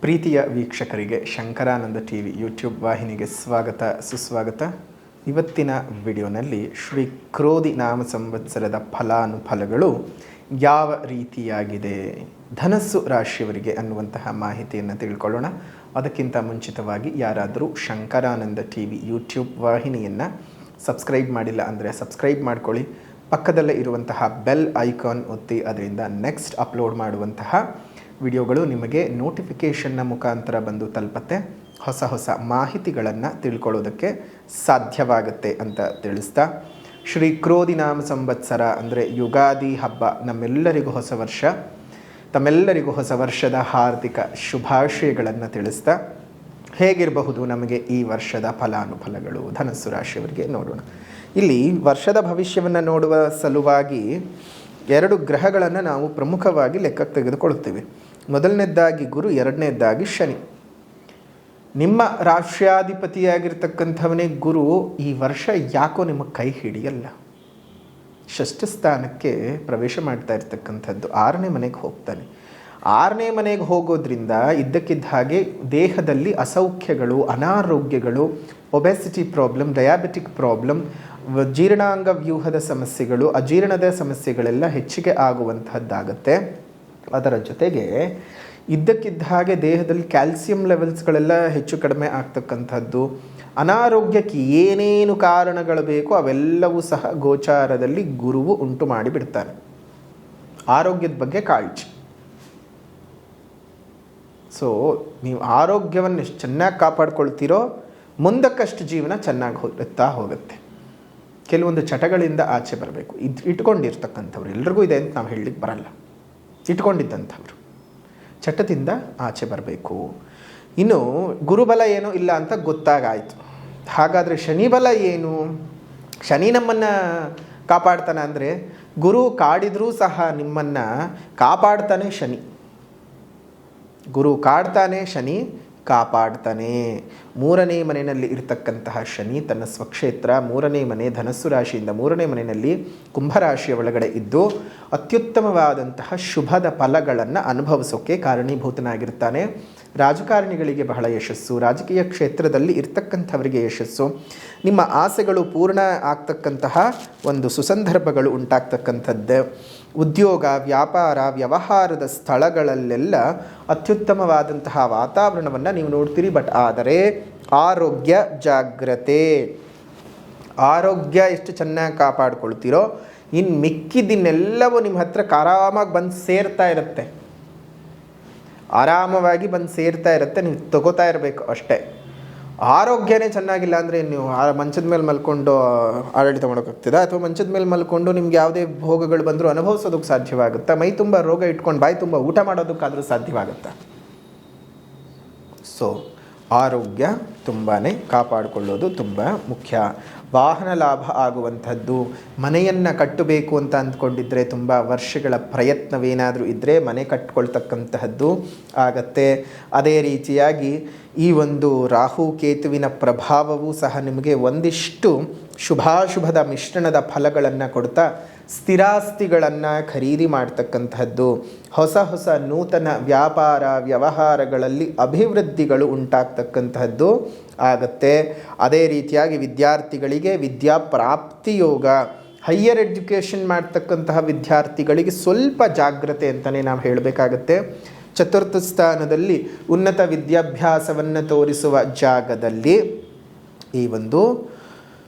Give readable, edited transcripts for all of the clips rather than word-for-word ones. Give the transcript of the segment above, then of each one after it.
ಪ್ರೀತಿಯ ವೀಕ್ಷಕರಿಗೆ Shankaranand TV YouTube ವಾಹಿನಿಗೆ ಸ್ವಾಗತ ಸುಸ್ವಾಗತ. ಇವತ್ತಿನ ವಿಡಿಯೋನಲ್ಲಿ ಶ್ರೀ ಕ್ರೋಧಿ ನಾಮ ಸಂವತ್ಸರದ ಫಲಾನುಫಲಗಳು ಯಾವ ರೀತಿಯಾಗಿದೆ ಧನಸ್ಸು ರಾಶಿಯವರಿಗೆ ಅನ್ನುವಂತಹ ಮಾಹಿತಿಯನ್ನು ತಿಳ್ಕೊಳ್ಳೋಣ. ಅದಕ್ಕಿಂತ ಮುಂಚಿತವಾಗಿ ಯಾರಾದರೂ ಶಂಕರಾನಂದ ಟಿವಿ ಯೂಟ್ಯೂಬ್ ವಾಹಿನಿಯನ್ನು ಸಬ್ಸ್ಕ್ರೈಬ್ ಮಾಡಿಲ್ಲ ಅಂದರೆ ಸಬ್ಸ್ಕ್ರೈಬ್ ಮಾಡ್ಕೊಳ್ಳಿ. ಪಕ್ಕದಲ್ಲೇ ಇರುವಂತಹ ಬೆಲ್ ಐಕಾನ್ ಒತ್ತಿ, ಅದರಿಂದ ನೆಕ್ಸ್ಟ್ ಅಪ್ಲೋಡ್ ಮಾಡುವಂತಹ ವಿಡಿಯೋಗಳು ನಿಮಗೆ ನೋಟಿಫಿಕೇಷನ್ನ ಮುಖಾಂತರ ಬಂದು ತಲುಪತ್ತೆ. ಹೊಸ ಹೊಸ ಮಾಹಿತಿಗಳನ್ನು ತಿಳ್ಕೊಳ್ಳೋದಕ್ಕೆ ಸಾಧ್ಯವಾಗುತ್ತೆ ಅಂತ ತಿಳಿಸ್ತಾ, ಶ್ರೀ ಕ್ರೋಧಿ ನಾಮ ಸಂವತ್ಸರ ಅಂದರೆ ಯುಗಾದಿ ಹಬ್ಬ ನಮ್ಮೆಲ್ಲರಿಗೂ ಹೊಸ ವರ್ಷ. ತಮ್ಮೆಲ್ಲರಿಗೂ ಹೊಸ ವರ್ಷದ ಹಾರ್ದಿಕ ಶುಭಾಶಯಗಳನ್ನು ತಿಳಿಸ್ತಾ, ಹೇಗಿರಬಹುದು ನಮಗೆ ಈ ವರ್ಷದ ಫಲಾನುಫಲಗಳು ಧನಸ್ಸು ರಾಶಿಯವರಿಗೆ ನೋಡೋಣ. ಇಲ್ಲಿ ವರ್ಷದ ಭವಿಷ್ಯವನ್ನು ನೋಡುವ ಸಲುವಾಗಿ ಎರಡು ಗ್ರಹಗಳನ್ನು ನಾವು ಪ್ರಮುಖವಾಗಿ ಲೆಕ್ಕಕ್ಕೆ ತೆಗೆದುಕೊಳ್ಳುತ್ತೇವೆ. ಮೊದಲನೇದಾಗಿ ಗುರು, ಎರಡನೇದಾಗಿ ಶನಿ. ನಿಮ್ಮ ರಾಷ್ಟ್ರಾಧಿಪತಿಯಾಗಿರ್ತಕ್ಕಂಥವನೇ ಗುರು ಈ ವರ್ಷ ಯಾಕೋ ನಿಮ್ಮ ಕೈ ಹಿಡಿಯಲ್ಲ. ಷಷ್ಠ ಸ್ಥಾನಕ್ಕೆ ಪ್ರವೇಶ ಮಾಡ್ತಾ ಇರ್ತಕ್ಕಂಥದ್ದು, 6ನೇ ಮನೆಗೆ ಹೋಗ್ತಾನೆ. 6ನೇ ಮನೆಗೆ ಹೋಗೋದ್ರಿಂದ ಇದ್ದಕ್ಕಿದ್ದ ಹಾಗೆ ದೇಹದಲ್ಲಿ ಅಸೌಖ್ಯಗಳು, ಅನಾರೋಗ್ಯಗಳು, ಒಬೆಸಿಟಿ ಪ್ರಾಬ್ಲಮ್, ಡಯಾಬಿಟಿಕ್ ಪ್ರಾಬ್ಲಮ್, ಜೀರ್ಣಾಂಗ ವ್ಯೂಹದ ಸಮಸ್ಯೆಗಳು, ಅಜೀರ್ಣದ ಸಮಸ್ಯೆಗಳೆಲ್ಲ ಹೆಚ್ಚಿಗೆ ಆಗುವಂತಹದ್ದಾಗತ್ತೆ. ಅದರ ಜೊತೆಗೆ ಇದ್ದಕ್ಕಿದ್ದ ಹಾಗೆ ದೇಹದಲ್ಲಿ ಕ್ಯಾಲ್ಸಿಯಂ ಲೆವೆಲ್ಸ್ಗಳೆಲ್ಲ ಹೆಚ್ಚು ಕಡಿಮೆ ಆಗ್ತಕ್ಕಂಥದ್ದು, ಅನಾರೋಗ್ಯಕ್ಕೆ ಏನೇನು ಕಾರಣಗಳು ಬೇಕೋ ಅವೆಲ್ಲವೂ ಸಹ ಗೋಚಾರದಲ್ಲಿ ಗುರುವು ಉಂಟು ಮಾಡಿಬಿಡ್ತಾನೆ. ಆರೋಗ್ಯದ ಬಗ್ಗೆ ಕಾಳಜಿ. ಸೊ ನೀವು ಆರೋಗ್ಯವನ್ನು ಎಷ್ಟು ಚೆನ್ನಾಗಿ ಕಾಪಾಡ್ಕೊಳ್ತೀರೋ ಮುಂದಕ್ಕಷ್ಟು ಜೀವನ ಚೆನ್ನಾಗಿ ಹೋಗುತ್ತೆ. ಕೆಲವೊಂದು ಚಟಗಳಿಂದ ಆಚೆ ಬರಬೇಕು. ಇಟ್ಕೊಂಡಿರ್ತಕ್ಕಂಥವ್ರು ಎಲ್ರಿಗೂ ಇದೆ ಅಂತ ನಾವು ಹೇಳಲಿಕ್ಕೆ ಬರಲ್ಲ. ಇಟ್ಕೊಂಡಿದ್ದಂಥವ್ರು ಚಟದಿಂದ ಆಚೆ ಬರಬೇಕು. ಇನ್ನು ಗುರುಬಲ ಏನೂ ಇಲ್ಲ ಅಂತ ಗೊತ್ತಾಗಾಯಿತು. ಹಾಗಾದರೆ ಶನಿ ಬಲ ಏನು? ಶನಿ ನಮ್ಮನ್ನು ಕಾಪಾಡ್ತಾನೆ ಅಂದರೆ, ಗುರು ಕಾಡಿದ್ರೂ ಸಹ ನಿಮ್ಮನ್ನು ಕಾಪಾಡ್ತಾನೆ ಶನಿ. ಗುರು ಕಾಡ್ತಾನೆ, ಶನಿ ಕಾಪಾಡ್ತಾನೆ. 3ನೇ ಮನೆಯಲ್ಲಿ ಇರತಕ್ಕಂತಹ ಶನಿ ತನ್ನ ಸ್ವಕ್ಷೇತ್ರ 3ನೇ ಮನೆ ಧನಸ್ಸು ರಾಶಿಯಿಂದ 3ನೇ ಮನೆಯಲ್ಲಿ ಕುಂಭರಾಶಿಯ ಒಳಗಡೆ ಇದ್ದು ಅತ್ಯುತ್ತಮವಾದಂತಹ ಶುಭದ ಫಲಗಳನ್ನು ಅನುಭವಿಸೋಕ್ಕೆ ಕಾರಣೀಭೂತನಾಗಿರ್ತಾನೆ. ರಾಜಕಾರಣಿಗಳಿಗೆ ಬಹಳ ಯಶಸ್ಸು, ರಾಜಕೀಯ ಕ್ಷೇತ್ರದಲ್ಲಿ ಇರ್ತಕ್ಕಂಥವರಿಗೆ ಯಶಸ್ಸು, ನಿಮ್ಮ ಆಸೆಗಳು ಪೂರ್ಣ ಆಗ್ತಕ್ಕಂತಹ ಒಂದು ಸುಸಂದರ್ಭಗಳು ಉಂಟಾಗ್ತಕ್ಕಂಥದ್ದು, ಉದ್ಯೋಗ, ವ್ಯಾಪಾರ, ವ್ಯವಹಾರದ ಸ್ಥಳಗಳಲ್ಲೆಲ್ಲ ಅತ್ಯುತ್ತಮವಾದಂತಹ ವಾತಾವರಣವನ್ನು ನೀವು ನೋಡ್ತೀರಿ. ಬಟ್ ಆದರೆ ಆರೋಗ್ಯ ಜಾಗ್ರತೆ. ಆರೋಗ್ಯ ಎಷ್ಟು ಚೆನ್ನಾಗಿ ಕಾಪಾಡ್ಕೊಳ್ತೀರೋ ಇನ್ನು ಮಿಕ್ಕಿದ್ದನ್ನೆಲ್ಲವೂ ನಿಮ್ಮ ಹತ್ರ ಆರಾಮಾಗಿ ಬಂದು ಸೇರ್ತಾ ಇರುತ್ತೆ. ಆರಾಮವಾಗಿ ಬಂದು ಸೇರ್ತಾ ಇರುತ್ತೆ, ನೀವು ತಗೋತಾ ಇರಬೇಕು ಅಷ್ಟೇ. ಆರೋಗ್ಯನೇ ಚೆನ್ನಾಗಿಲ್ಲ ಅಂದರೆ ನೀವು ಮಂಚದ ಮೇಲೆ ಮಲ್ಕೊಂಡು ಆಡಳಿತ ಮಾಡೋಕ್ಕಾಗ್ತದೆ? ಅಥವಾ ಮಂಚದ ಮೇಲೆ ಮಲ್ಕೊಂಡು ನಿಮ್ಗೆ ಯಾವುದೇ ಭೋಗಗಳು ಬಂದರೂ ಅನುಭವಿಸೋದಕ್ಕೆ ಸಾಧ್ಯವಾಗುತ್ತಾ? ಮೈ ತುಂಬ ರೋಗ ಇಟ್ಕೊಂಡು ಬಾಯಿ ತುಂಬ ಊಟ ಮಾಡೋದಕ್ಕಾದರೂ ಸಾಧ್ಯವಾಗುತ್ತಾ? ಸೊ ಆರೋಗ್ಯ ತುಂಬಾ ಕಾಪಾಡಿಕೊಳ್ಳೋದು ತುಂಬ ಮುಖ್ಯ. ವಾಹನ ಲಾಭ ಆಗುವಂಥದ್ದು, ಮನೆಯನ್ನು ಕಟ್ಟಬೇಕು ಅಂತ ಅಂದ್ಕೊಂಡಿದ್ದರೆ ತುಂಬ ವರ್ಷಗಳ ಪ್ರಯತ್ನವೇನಾದರೂ ಇದ್ದರೆ ಮನೆ ಕಟ್ಕೊಳ್ತಕ್ಕಂತಹದ್ದು ಆಗತ್ತೆ. ಅದೇ ರೀತಿಯಾಗಿ ಈ ಒಂದು ರಾಹು ಕೇತುವಿನ ಪ್ರಭಾವವೂ ಸಹ ನಿಮಗೆ ಒಂದಿಷ್ಟು ಶುಭಾಶುಭದ ಮಿಶ್ರಣದ ಫಲಗಳನ್ನು ಕೊಡ್ತಾ ಸ್ಥಿರಾಸ್ತಿಗಳನ್ನು ಖರೀದಿ ಮಾಡ್ತಕ್ಕಂಥದ್ದು, ಹೊಸ ಹೊಸ ನೂತನ ವ್ಯಾಪಾರ ವ್ಯವಹಾರಗಳಲ್ಲಿ ಅಭಿವೃದ್ಧಿಗಳು ಉಂಟಾಗ್ತಕ್ಕಂತಹದ್ದು ಆಗತ್ತೆ. ಅದೇ ರೀತಿಯಾಗಿ ವಿದ್ಯಾರ್ಥಿಗಳಿಗೆ ವಿದ್ಯಾಪ್ರಾಪ್ತಿ ಯೋಗ, ಹೈಯರ್ ಎಜುಕೇಷನ್ ಮಾಡ್ತಕ್ಕಂತಹ ವಿದ್ಯಾರ್ಥಿಗಳಿಗೆ ಸ್ವಲ್ಪ ಜಾಗ್ರತೆ ಅಂತಲೇ ನಾವು ಹೇಳಬೇಕಾಗತ್ತೆ. ಚತುರ್ಥ ಸ್ಥಾನದಲ್ಲಿ ಉನ್ನತ ವಿದ್ಯಾಭ್ಯಾಸವನ್ನು ತೋರಿಸುವ ಜಾಗದಲ್ಲಿ ಈ ಒಂದು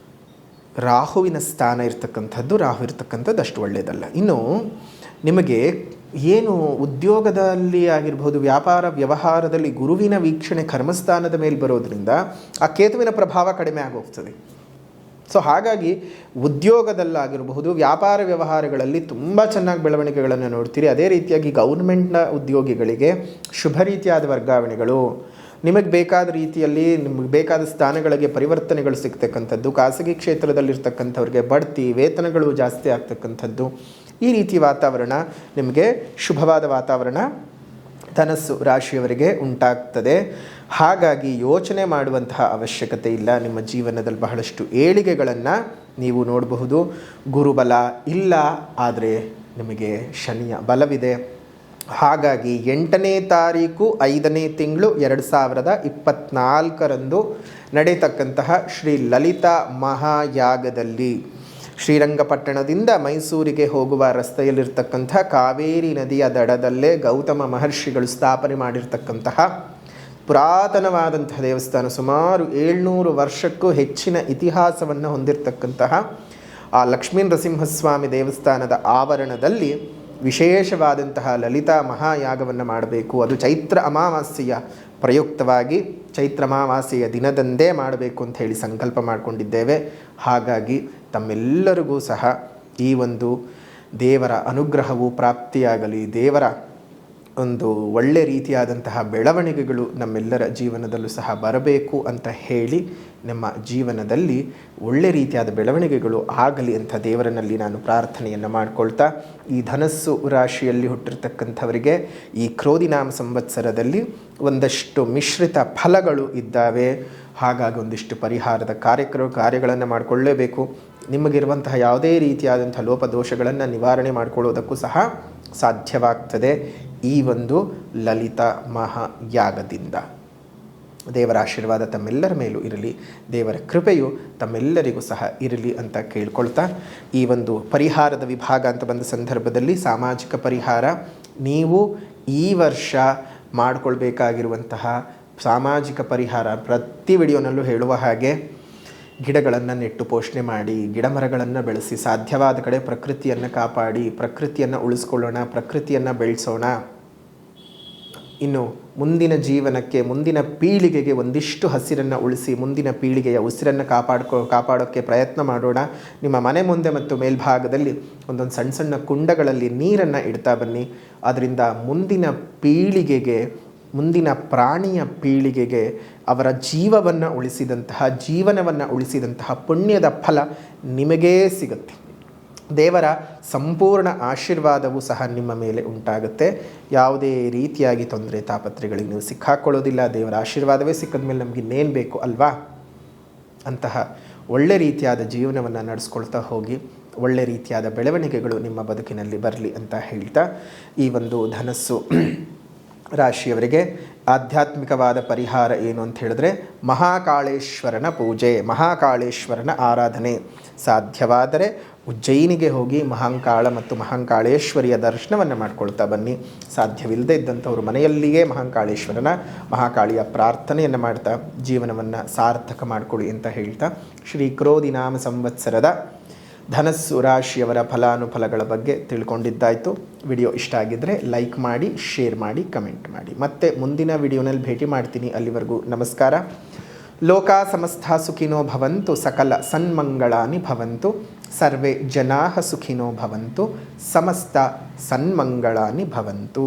ರಾಹುವಿನ ಸ್ಥಾನ ಇರ್ತಕ್ಕಂಥದ್ದು, ರಾಹು ಇರ್ತಕ್ಕಂಥದ್ದು ಅಷ್ಟು ಒಳ್ಳೆಯದಲ್ಲ. ಇನ್ನು ನಿಮಗೆ ಏನು ಉದ್ಯೋಗದಲ್ಲಿ ಆಗಿರ್ಬೋದು, ವ್ಯಾಪಾರ ವ್ಯವಹಾರದಲ್ಲಿ ಗುರುವಿನ ವೀಕ್ಷಣೆ ಕರ್ಮಸ್ಥಾನದ ಮೇಲೆ ಬರೋದ್ರಿಂದ ಆ ಕೇತುವಿನ ಪ್ರಭಾವ ಕಡಿಮೆ ಆಗೋಗ್ತದೆ. ಸೊ ಹಾಗಾಗಿ ಉದ್ಯೋಗದಲ್ಲಾಗಿರಬಹುದು, ವ್ಯಾಪಾರ ವ್ಯವಹಾರಗಳಲ್ಲಿ ತುಂಬ ಚೆನ್ನಾಗಿ ಬೆಳವಣಿಗೆಗಳನ್ನು ನೋಡ್ತೀರಿ. ಅದೇ ರೀತಿಯಾಗಿ ಗೌರ್ಮೆಂಟ್ನ ಉದ್ಯೋಗಿಗಳಿಗೆ ಶುಭ ರೀತಿಯಾದ ವರ್ಗಾವಣೆಗಳು, ನಿಮಗೆ ಬೇಕಾದ ರೀತಿಯಲ್ಲಿ ನಿಮಗೆ ಬೇಕಾದ ಸ್ಥಾನಗಳಿಗೆ ಪರಿವರ್ತನೆಗಳು ಸಿಗ್ತಕ್ಕಂಥದ್ದು, ಖಾಸಗಿ ಕ್ಷೇತ್ರದಲ್ಲಿರ್ತಕ್ಕಂಥವ್ರಿಗೆ ಬಡ್ತಿ, ವೇತನಗಳು ಜಾಸ್ತಿ ಆಗ್ತಕ್ಕಂಥದ್ದು, ಈ ರೀತಿ ವಾತಾವರಣ ನಿಮಗೆ ಶುಭವಾದ ವಾತಾವರಣ ಧನಸ್ಸು ರಾಶಿಯವರಿಗೆ ಉಂಟಾಗ್ತದೆ. ಹಾಗಾಗಿ ಯೋಚನೆ ಮಾಡುವಂತಹ ಅವಶ್ಯಕತೆ ಇಲ್ಲ. ನಿಮ್ಮ ಜೀವನದಲ್ಲಿ ಬಹಳಷ್ಟು ಏಳಿಗೆಗಳನ್ನು ನೀವು ನೋಡಬಹುದು. ಗುರುಬಲ ಇಲ್ಲ, ಆದರೆ ನಿಮಗೆ ಶನಿಯ ಬಲವಿದೆ. ಹಾಗಾಗಿ 8ನೇ ತಾರೀಕು 5ನೇ ತಿಂಗಳು 2024 ನಡೆಯತಕ್ಕಂತಹ ಶ್ರೀ ಲಲಿತಾ ಮಹಾಯಾಗದಲ್ಲಿ ಶ್ರೀರಂಗಪಟ್ಟಣದಿಂದ ಮೈಸೂರಿಗೆ ಹೋಗುವ ರಸ್ತೆಯಲ್ಲಿರ್ತಕ್ಕಂಥ ಕಾವೇರಿ ನದಿಯ ದಡದಲ್ಲೇ ಗೌತಮ ಮಹರ್ಷಿಗಳು ಸ್ಥಾಪನೆ ಮಾಡಿರ್ತಕ್ಕಂತಹ ಪುರಾತನವಾದಂತಹ ದೇವಸ್ಥಾನ, ಸುಮಾರು 700 ವರ್ಷಕ್ಕೂ ಹೆಚ್ಚಿನ ಇತಿಹಾಸವನ್ನು ಹೊಂದಿರತಕ್ಕಂತಹ ಆ ಲಕ್ಷ್ಮೀ ನರಸಿಂಹಸ್ವಾಮಿ ದೇವಸ್ಥಾನದ ಆವರಣದಲ್ಲಿ ವಿಶೇಷವಾದಂತಹ ಲಲಿತಾ ಮಹಾಯಾಗವನ್ನು ಮಾಡಬೇಕು. ಅದು ಚೈತ್ರ ಅಮಾವಾಸ್ಯೆಯ ಪ್ರಯುಕ್ತವಾಗಿ ಚೈತ್ರ ಅಮಾವಾಸ್ಯೆಯ ದಿನದಂದೇ ಮಾಡಬೇಕು ಅಂತ ಹೇಳಿ ಸಂಕಲ್ಪ ಮಾಡಿಕೊಂಡಿದ್ದೇವೆ. ಹಾಗಾಗಿ ತಮ್ಮೆಲ್ಲರಿಗೂ ಸಹ ಈ ಒಂದು ದೇವರ ಅನುಗ್ರಹವು ಪ್ರಾಪ್ತಿಯಾಗಲಿ, ದೇವರ ಒಂದು ಒಳ್ಳೆ ರೀತಿಯಾದಂತಹ ಬೆಳವಣಿಗೆಗಳು ನಮ್ಮೆಲ್ಲರ ಜೀವನದಲ್ಲೂ ಸಹ ಬರಬೇಕು ಅಂತ ಹೇಳಿ, ನಮ್ಮ ಜೀವನದಲ್ಲಿ ಒಳ್ಳೆ ರೀತಿಯಾದ ಬೆಳವಣಿಗೆಗಳು ಆಗಲಿ ಅಂತ ದೇವರನಲ್ಲಿ ನಾನು ಪ್ರಾರ್ಥನೆಯನ್ನು ಮಾಡಿಕೊಳ್ತಾ, ಈ ಧನಸ್ಸು ರಾಶಿಯಲ್ಲಿ ಹುಟ್ಟಿರ್ತಕ್ಕಂಥವರಿಗೆ ಈ ಕ್ರೋಧಿನಾಮ ಸಂವತ್ಸರದಲ್ಲಿ ಒಂದಷ್ಟು ಮಿಶ್ರಿತ ಫಲಗಳು ಇದ್ದಾವೆ. ಹಾಗಾಗಿ ಒಂದಿಷ್ಟು ಪರಿಹಾರದ ಕಾರ್ಯಗಳನ್ನು ಮಾಡಿಕೊಳ್ಳಲೇಬೇಕು. ನಿಮಗಿರುವಂತಹ ಯಾವುದೇ ರೀತಿಯಾದಂಥ ಲೋಪದೋಷಗಳನ್ನು ನಿವಾರಣೆ ಮಾಡಿಕೊಳ್ಳೋದಕ್ಕೂ ಸಹ ಸಾಧ್ಯವಾಗ್ತದೆ ಈ ಒಂದು ಲಲಿತಾ ಮಹಾಯಾಗದಿಂದ. ದೇವರ ಆಶೀರ್ವಾದ ತಮ್ಮೆಲ್ಲರ ಮೇಲೂ ಇರಲಿ, ದೇವರ ಕೃಪೆಯು ತಮ್ಮೆಲ್ಲರಿಗೂ ಸಹ ಇರಲಿ ಅಂತ ಕೇಳ್ಕೊಳ್ತಾ, ಈ ಒಂದು ಪರಿಹಾರದ ವಿಭಾಗ ಅಂತ ಬಂದ ಸಂದರ್ಭದಲ್ಲಿ ಸಾಮಾಜಿಕ ಪರಿಹಾರ, ನೀವು ಈ ವರ್ಷ ಮಾಡಿಕೊಳ್ಬೇಕಾಗಿರುವಂತಹ ಸಾಮಾಜಿಕ ಪರಿಹಾರ ಪ್ರತಿ ವಿಡಿಯೋನಲ್ಲೂ ಹೇಳುವ ಹಾಗೆ ಗಿಡಗಳನ್ನು ನೆಟ್ಟು ಪೋಷಣೆ ಮಾಡಿ, ಗಿಡ ಮರಗಳನ್ನು ಬೆಳೆಸಿ, ಸಾಧ್ಯವಾದ ಕಡೆ ಪ್ರಕೃತಿಯನ್ನು ಕಾಪಾಡಿ, ಪ್ರಕೃತಿಯನ್ನು ಉಳಿಸ್ಕೊಳ್ಳೋಣ, ಪ್ರಕೃತಿಯನ್ನು ಬೆಳೆಸೋಣ. ಇನ್ನು ಮುಂದಿನ ಜೀವನಕ್ಕೆ, ಮುಂದಿನ ಪೀಳಿಗೆಗೆ ಒಂದಿಷ್ಟು ಹಸಿರನ್ನು ಉಳಿಸಿ ಮುಂದಿನ ಪೀಳಿಗೆಯ ಉಸಿರನ್ನು ಕಾಪಾಡೋಕ್ಕೆ ಪ್ರಯತ್ನ ಮಾಡೋಣ. ನಿಮ್ಮ ಮನೆ ಮುಂದೆ ಮತ್ತು ಮೇಲ್ಭಾಗದಲ್ಲಿ ಒಂದೊಂದು ಸಣ್ಣ ಸಣ್ಣ ಕುಂಡಗಳಲ್ಲಿ ನೀರನ್ನು ಇಡ್ತಾ ಬನ್ನಿ. ಅದರಿಂದ ಮುಂದಿನ ಪೀಳಿಗೆಗೆ, ಮುಂದಿನ ಪ್ರಾಣಿಯ ಪೀಳಿಗೆಗೆ ಅವರ ಜೀವವನ್ನು ಉಳಿಸಿದಂತಹ ಪುಣ್ಯದ ಫಲ ನಿಮಗೇ ಸಿಗುತ್ತೆ. ದೇವರ ಸಂಪೂರ್ಣ ಆಶೀರ್ವಾದವೂ ಸಹ ನಿಮ್ಮ ಮೇಲೆ ಉಂಟಾಗುತ್ತೆ. ಯಾವುದೇ ರೀತಿಯಾಗಿ ತೊಂದರೆ ತಾಪತ್ರೆಗಳಿಗೆ ನೀವು ಸಿಕ್ಕಾಕೊಳ್ಳೋದಿಲ್ಲ. ದೇವರ ಆಶೀರ್ವಾದವೇ ಸಿಕ್ಕಿದ ಮೇಲೆ ನಮ್ಗೆ ಇನ್ನೇನು ಬೇಕು ಅಲ್ವಾ? ಅಂತಹ ಒಳ್ಳೆ ರೀತಿಯಾದ ಜೀವನವನ್ನು ನಡೆಸ್ಕೊಳ್ತಾ ಹೋಗಿ, ಒಳ್ಳೆ ರೀತಿಯಾದ ಬೆಳವಣಿಗೆಗಳು ನಿಮ್ಮ ಬದುಕಿನಲ್ಲಿ ಬರಲಿ ಅಂತ ಹೇಳ್ತಾ, ಈ ಒಂದು ಧನಸ್ಸು ರಾಶಿಯವರಿಗೆ ಆಧ್ಯಾತ್ಮಿಕವಾದ ಪರಿಹಾರ ಏನು ಅಂತ ಹೇಳಿದ್ರೆ, ಮಹಾಕಾಳೇಶ್ವರನ ಪೂಜೆ, ಮಹಾಕಾಳೇಶ್ವರನ ಆರಾಧನೆ. ಸಾಧ್ಯವಾದರೆ ಉಜ್ಜಯಿನಿಗೆ ಹೋಗಿ ಮಹಾಂಕಾಳ ಮತ್ತು ಮಹಾಂಕಾಳೇಶ್ವರಿಯ ದರ್ಶನವನ್ನು ಮಾಡ್ಕೊಳ್ತಾ ಬನ್ನಿ. ಸಾಧ್ಯವಿಲ್ಲದೆ ಇದ್ದಂಥವ್ರು ಮನೆಯಲ್ಲಿಯೇ ಮಹಾಕಾಳಿಯ ಪ್ರಾರ್ಥನೆಯನ್ನು ಮಾಡ್ತಾ ಜೀವನವನ್ನು ಸಾರ್ಥಕ ಮಾಡಿಕೊಳ್ಳಿ ಅಂತ ಹೇಳ್ತಾ, ಶ್ರೀ ಕ್ರೋಧಿನಾಮ ಸಂವತ್ಸರದ ಧನಸ್ಸು ರಾಶಿಯವರ ಫಲಾನುಫಲಗಳ ಬಗ್ಗೆ ತಿಳ್ಕೊಂಡಿದ್ದಾಯಿತು. ವಿಡಿಯೋ ಇಷ್ಟ ಆಗಿದ್ದರೆ ಲೈಕ್ ಮಾಡಿ, ಶೇರ್ ಮಾಡಿ, ಕಮೆಂಟ್ ಮಾಡಿ. ಮತ್ತೆ ಮುಂದಿನ ವಿಡಿಯೋನಲ್ಲಿ ಭೇಟಿ ಮಾಡ್ತೀನಿ. ಅಲ್ಲಿವರೆಗೂ ನಮಸ್ಕಾರ. ಲೋಕಾ ಸಮಸ್ತ ಸುಖಿನೋ ಭವಂತು, ಸಕಲ ಸನ್ಮಂಗಳಾನಿ ಭವಂತು, ಸರ್ವೇ ಜನಾಃ ಸುಖಿನೋ ಭವಂತು, ಸಮಸ್ತ ಸನ್ಮಂಗಳಾನಿ ಭವಂತು.